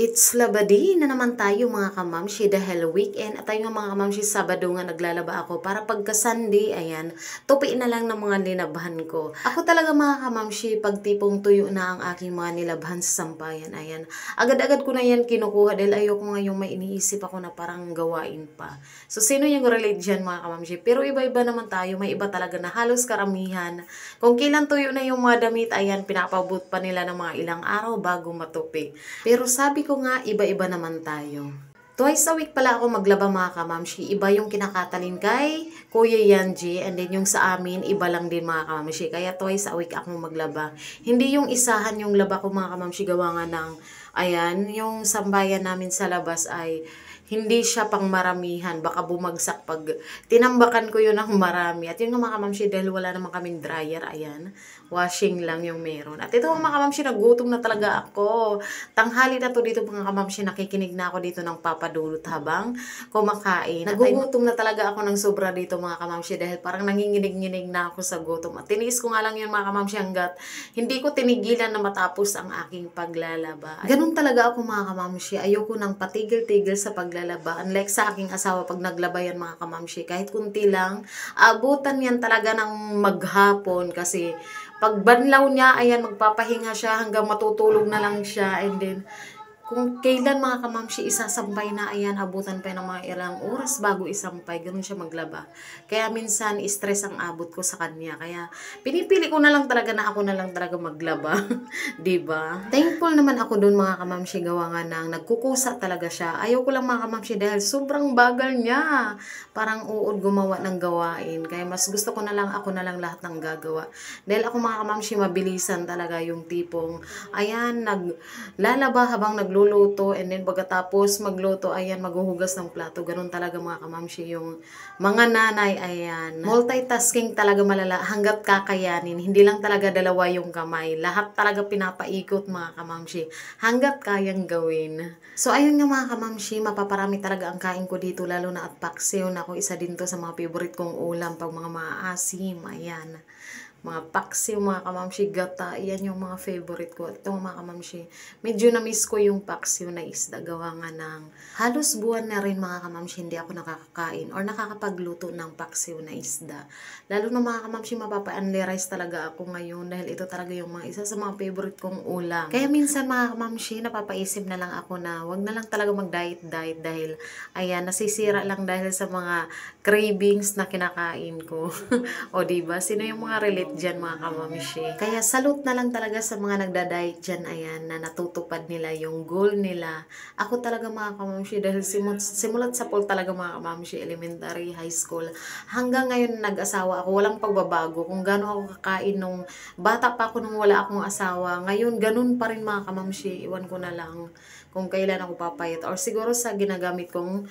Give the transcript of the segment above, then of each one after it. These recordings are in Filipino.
It's labadi na naman tayo mga kamamshi dahil weekend at tayo nga mga kamamshi Sabado nga naglalaba ako para pagka Sunday, ayan, tupiin na lang ng mga linabhan ko. Ako talaga mga kamamshi, pag tipong tuyo na ang aking mga nilabhan sa sampayan, ayan, agad-agad ko na yan kinukuha dahil ayoko nga yung may iniisip ako na parang gawain pa. So sino yung relate dyan mga kamamshi? Pero iba-iba naman tayo, may iba talaga na halos karamihan. Kung kailan tuyo na yung mga damit, ayan, pinapabot pa nila ng mga ilang araw bago matupi. Pero sabi ko nga, iba-iba naman tayo. Twice a week pala ako maglaba mga kamamshi. Iba yung kinakatalin kay Kuya Yanji and then yung sa amin, iba lang din mga kamamshi. Kaya twice a week akong maglaba. Hindi yung isahan yung laba ko mga kamamshi gawa nga ng, ayan, yung sambayan namin sa labas ay hindi siya pang maramihan. Baka bumagsak pag tinambakan ko yun ng marami. At yun nga mga kamamshi, dahil wala naman kaming dryer, ayan, washing lang yung meron. At ito mga kamamshi, nagutom na talaga ako. Tanghali na to dito mga kamamshi, nakikinig na ako dito ng papadulot habang kumakain. Nagugutom na talaga ako ng sobra dito mga kamamshi dahil parang nanginginig-nginig na ako sa gutom. At tiniis ko nga lang yun mga kamamshi hanggat hindi ko tinigilan na matapos ang aking paglalaba. Ganun talaga ako mga kamamshi, ayoko nang patigil-tigil sa paglalaba. Unlike sa aking asawa pag naglaba yan mga kamamshi, kahit kunti lang, abutan yan talaga ng maghapon kasi pag banlaw niya, ayan, magpapahinga siya hanggang matutulog na lang siya. And then, kung kailan mga kamamshi isasampay na, ayan, abutan pa ng mga ilang oras bago isampay, ganun siya maglaba. Kaya minsan, stress ang abot ko sa kanya. Kaya, pinipili ko na lang talaga na ako na lang talaga maglaba. Diba? Thankful naman ako dun mga kamamshi, gawa nga nang nagkukusa talaga siya. Ayaw ko lang mga kamamshi dahil sobrang bagal niya. Parang uod gumawa ng gawain. Kaya mas gusto ko na lang, ako na lang lahat ng gagawa. Dahil ako mga kamamshi, mabilisan talaga yung tipong, ayan, naglalaba habang nagluluto, and then pagkatapos magluto, ayan, maghuhugas ng plato. Ganun talaga mga kamamshi yung mga nanay, ayan. Multitasking talaga malala hanggat kakayanin. Hindi lang talaga dalawa yung kamay. Lahat talaga pinapaikot mga kamamshi hanggat kayang gawin. So ayun nga mga kamamshi, mapaparami talaga ang kain ko dito, lalo na at paksiw na ako, isa din to sa mga favorite kong ulam pag mga maasim, ayan. Mga paksiw, mga kamamshi, gata, yan yung mga favorite ko. Ito mga kamamshi, medyo na-miss ko yung paksiw na isda, gawa nga ng halos buwan na rin mga kamamshi, hindi ako nakakakain or nakakapagluto ng paksiw na isda. Lalo na mga kamamshi, mapapa-unli-rice talaga ako ngayon dahil ito talaga yung mga isa sa mga favorite kong ulam. Kaya minsan mga kamamshi, napapaisip na lang ako na wag na lang talaga mag-diet dahil ayan, nasisira lang dahil sa mga cravings na kinakain ko. O diba? Sino yung mga relate dyan mga kamamshi? Kaya salute na lang talaga sa mga nagda-diet dyan, ayan, na natutupad nila yung goal nila. Ako talaga mga kamamshi, dahil simulat sa pool talaga mga kamamshi, elementary, high school, hanggang ngayon nag-asawa ako, walang pagbabago. Kung gano'n ako kakain nung bata pa ako, nung wala akong asawa, ngayon ganun pa rin mga kamamshi. Iwan ko na lang kung kailan ako papayat or siguro sa ginagamit kong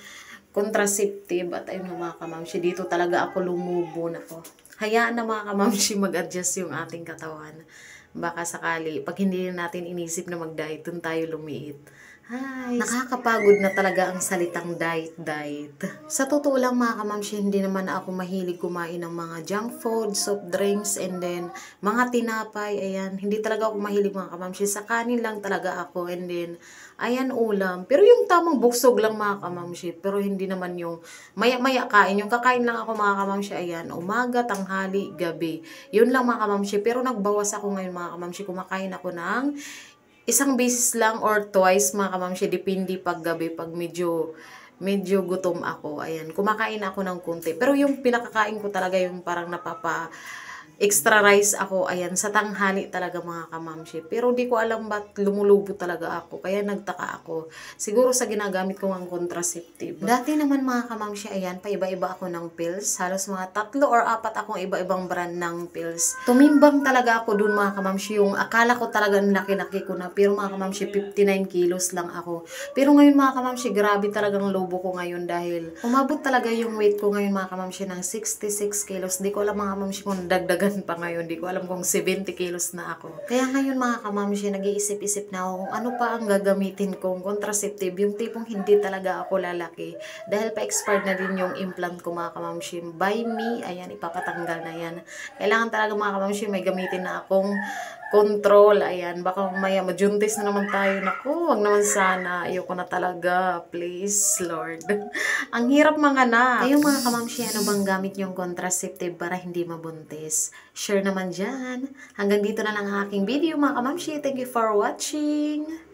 contraceptive. At ayun mga kamamshi, dito talaga ako lumubo na ko. Hayaan na mga kamamshi mag-adjust yung ating katawan. Baka sakali, pag hindi natin inisip na mag-diet, dun tayo lumiit. Hi! Nakakapagod na talaga ang salitang diet. Sa totoo lang mga kamamshi, hindi naman ako mahilig kumain ng mga junk food, soft drinks, and then mga tinapay, ayan. Hindi talaga ako mahilig mga kamamshi. Sa kanin lang talaga ako, and then, ayan, ulam. Pero yung tamang buksog lang mga kamamshi, pero hindi naman yung maya-maya kain. Yung kakain lang ako mga kamamshi, ayan, umaga, tanghali, gabi. Yun lang mga kamamshi. Pero nagbawas ako ngayon mga kamamshi, kumakain ako ng isang beses lang or twice mga kamamshi, depende pag gabi, pag medyo gutom ako, ayan, kumakain ako ng konti. Pero yung pinakakain ko talaga yung parang extra rice ako, ayan, sa tanghali talaga mga kamamshi. Pero di ko alam ba't lumulubo talaga ako, kaya nagtaka ako. Siguro sa ginagamit ko ang contraceptive. Dati naman mga kamamshi, ayan, paiba-iba ako ng pills. Halos mga 3 or 4 akong iba-ibang brand ng pills. Tumimbang talaga ako dun mga kamamshi, yung akala ko talaga ang laki-laki ko na. Pero mga kamamshi, 59 kilos lang ako. Pero ngayon mga kamamshi, grabe talagang lobo ko ngayon dahil umabot talaga yung weight ko ngayon mga kamamshi ng 66 kilos. Di ko alam mga kamamshi kung dagdagan pa ngayon. Di ko alam kung 70 kilos na ako. Kaya ngayon mga kamamshi, nag-iisip-isip na ako kung ano pa ang gagamitin kong contraceptive. Yung tipong hindi talaga ako lalaki. Dahil pa-expired na din yung implant ko mga kamamshi. By me, ayan, ipapatanggal na yan. Kailangan talaga mga kamamshi, may gamitin na akong control. Ayan, baka mamaya majuntis na naman tayo. Naku, wag naman sana. Ayoko na talaga. Please, Lord. Ang hirap mga anak. Kayo mga kamamshi, ano bang gamit yung contraceptive para hindi mabuntis? Share naman dyan. Hanggang dito na lang ang aking video mga kamamshi. Thank you for watching.